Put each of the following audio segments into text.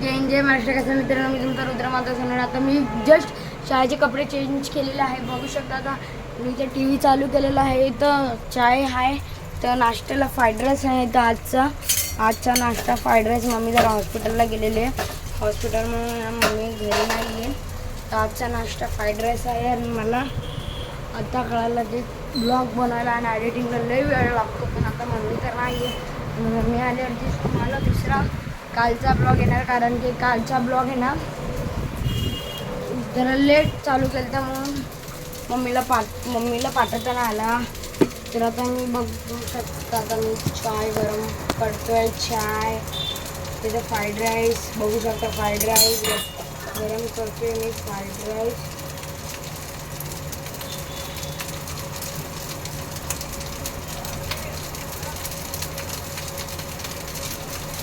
जय महाराष्ट्र. कसं मित्रांनो, मी तुमचा रुद्र माझा सोनर. आता मी जस्ट शाळेचे कपडे चेंज केलेले आहे. बघू शकता आता मी इथे टी व्ही चालू केलेला आहे. इथं चाय आहे, तर नाश्त्याला फ्राईड राईस आहे. इथं आजचा नाश्ता फ्राईड राईस. मम्मी जरा हॉस्पिटलला गेलेली आहे. हॉस्पिटलमुळे मम्मी घरी नाही आहे, तर आजचा नाश्ता फ्राईड राईस आहे. आणि मला आता कळालं की ब्लॉग बनवायला आणि एडिटिंगला लई वेळ लागतो, पण आता मम्मी तर नाही आहे. मम्मी आल्यावरती तुम्हाला दुसरा कालचा ब्लॉग येणार, कारण की कालचा ब्लॉग आहे ना जरा लेट चालू केलं, तर म्हणून मम्मीला पाठवताना आला. तर आता मी बघू शकता, आता मी चाय गरम करतोय. चाय तिथं फ्राईड राईस बघू शकता. फ्राईड राईस गरम करतोय मी.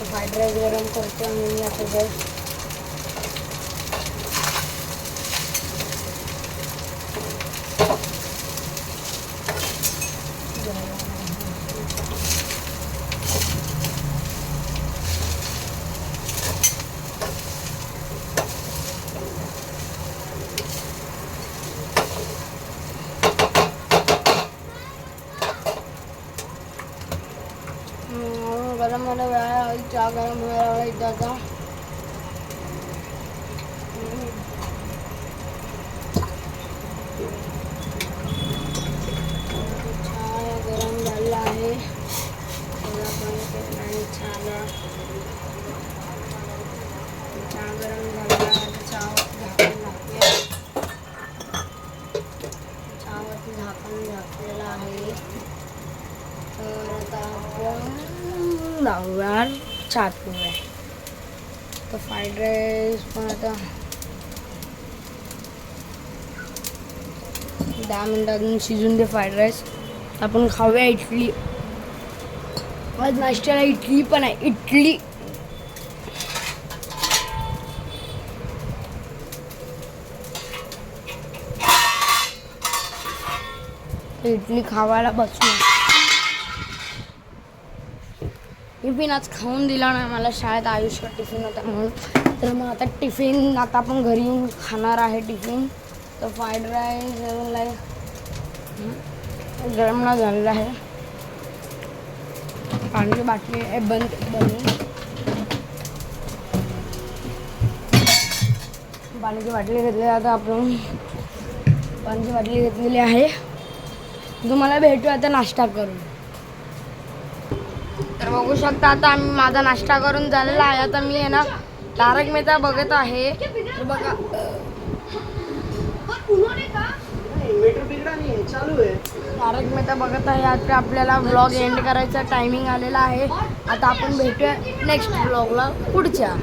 फ्राईड राईस गरम करतो मी आता जस्ट. गरम मला वेळा चहा गरम वेळा इथं आता चहा गरम झाला आहे. थोडा बंद केला आणि चहा गरम झाला. चहावरती झाकण घातलेलं आहे. तर आता आपण लावूया चहा पिऊया. तर फ्राईड राईस पण आता 10 मिनिटातून शिजून दे फ्राईड राईस. आपण खाऊया इडली. आज नाश्त्याला इडली पण आहे. इडली खावायला बसू. टिफिन आज खाऊन दिला नाही मला शाळेत. आयुष्य टिफिन होता म्हणून. तर मग आता टिफिन आता आपण घरी येऊन खाणार आहे टिफिन. तर फ्राईड राईस गरम ना झालेला आहे. पाण्याची बाटली आहे बंद. पाण्याची बाटली घेतली. आता आपण पाण्याची बाटली घेतलेली आहे. तुम्हाला भेटू आता नाश्ता करून. तर बघू शकता आता आम्ही माझा नाश्ता करून झालेला आहे. आता मी आहे ना तारक मेहता बघत आहे. तर बघा तारक मेहता बघत आहे. आता आपल्याला व्लॉग एंड करायचा टायमिंग आलेला आहे. आता आपण भेटूया नेक्स्ट व्लॉगला पुढच्या.